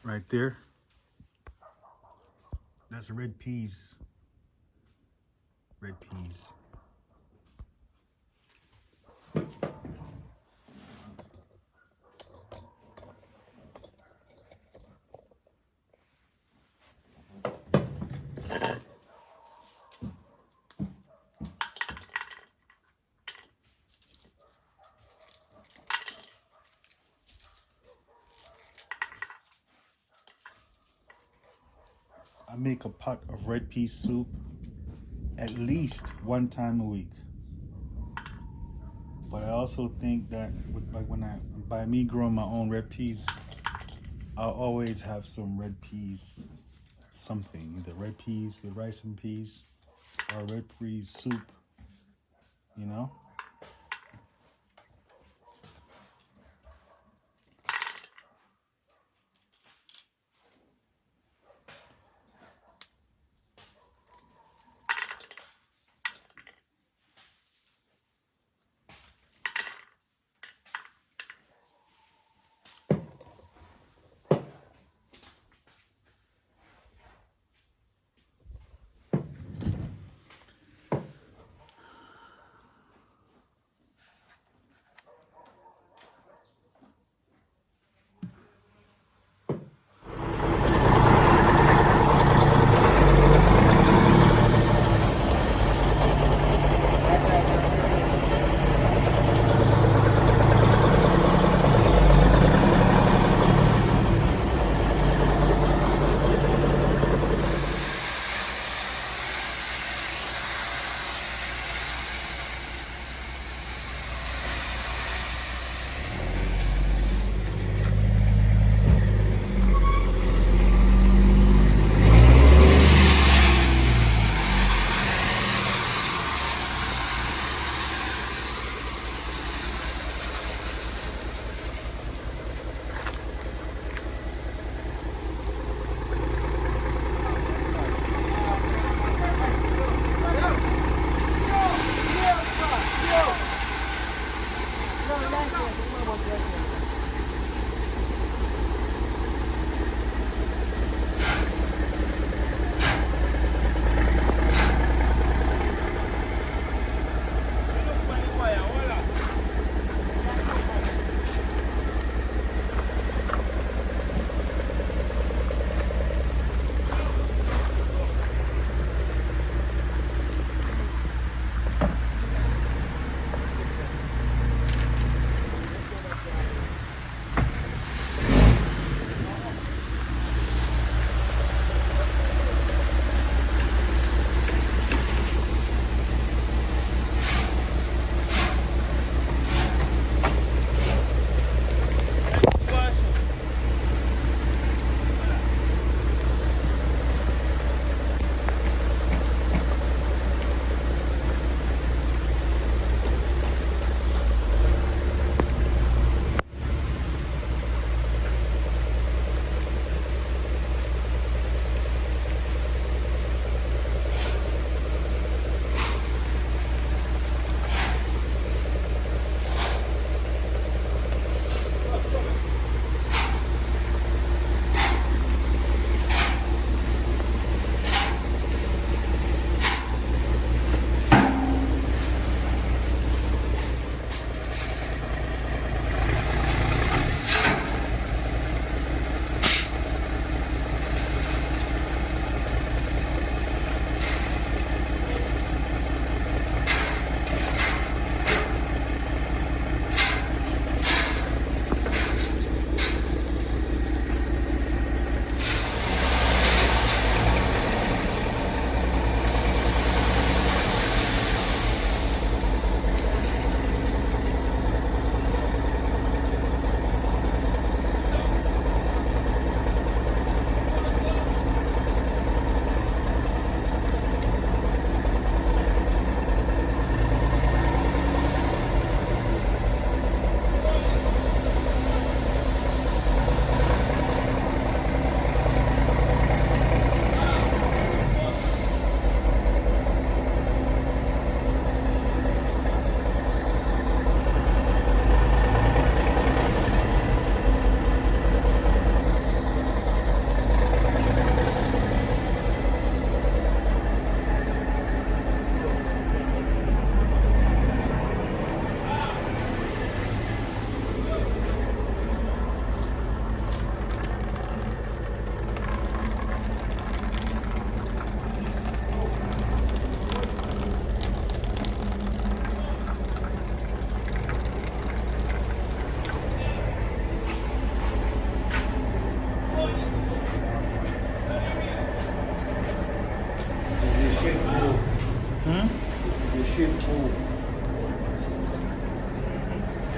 right there. That's red peas. Red peas. I make a pot of red pea soup at least one time a week. But I also think that by me growing my own red peas, I'll always have some red peas, something, either red peas with rice and peas or red peas soup, you know?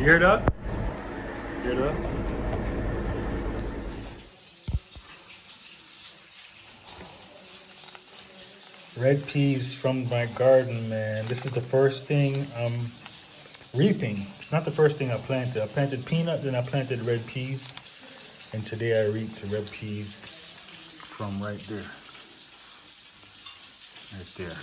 You hear that? You hear that? Red peas from my garden, man. This is the first thing I'm reaping. It's not the first thing I planted. I planted peanut, then I planted red peas. And today I reaped the red peas from right there. Right there.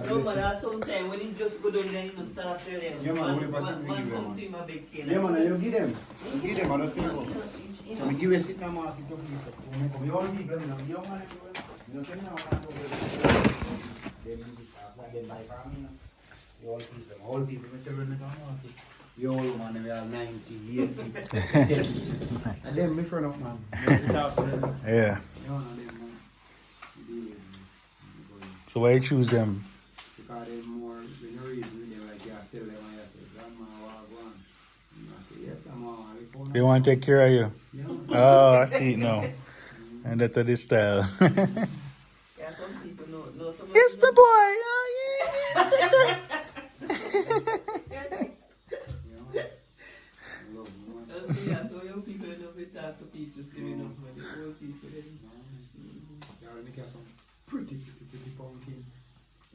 No, but sometimes when you just go down there, you must start selling. Yeah, man, Man come to him a big cane. Yeah, man, you give them. You give them, I don't say no. So we give a sit now, market to people. We all people, you know, young man, you know, tell me now, they buy farming. All people, we sell in the market. We all man, we are 90, 80, 70. And then we friend of man. Yeah. So why you choose them? Because they're more, when you read them, like you sell them and you say, grandma, what you know, I say, yes, I'm on. They want to take care of you. Yeah. Oh, I see it now. And that's the style. Yeah, some people know some Yes, my boy. Oh, yeah. Yeah, so young people don't be talk to people, saving up money. Old people, Make some pretty pumpkin.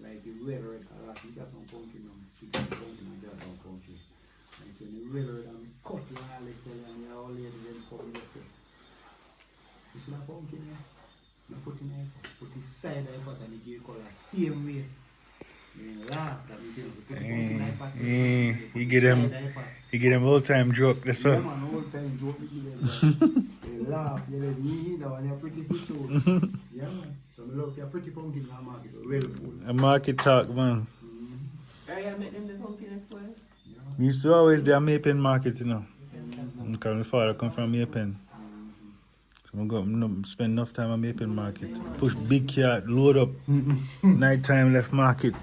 Like the red color, you got some pumpkin on. You got pumpkin and got some pumpkin. And so the red cut like say, and you all ladies then come and say, it's not pumpkin, yeah. You put in a put the side of it and you give color same way. You laugh that you say, put the pumpkin in pot. You get them old time joke. That's yeah, all. man, old time joke. They laugh, you let me know, and you're pretty good too. Yeah, man. So I love your pretty pumpkin in the market, well full. A market talk, man. Are you make them the pumpkin square? Yeah. We used to always do a Maypen market, you know. Because my father come from Maypen. So I go spend enough time at Maypen market. Push big cart, load up. Nighttime left market.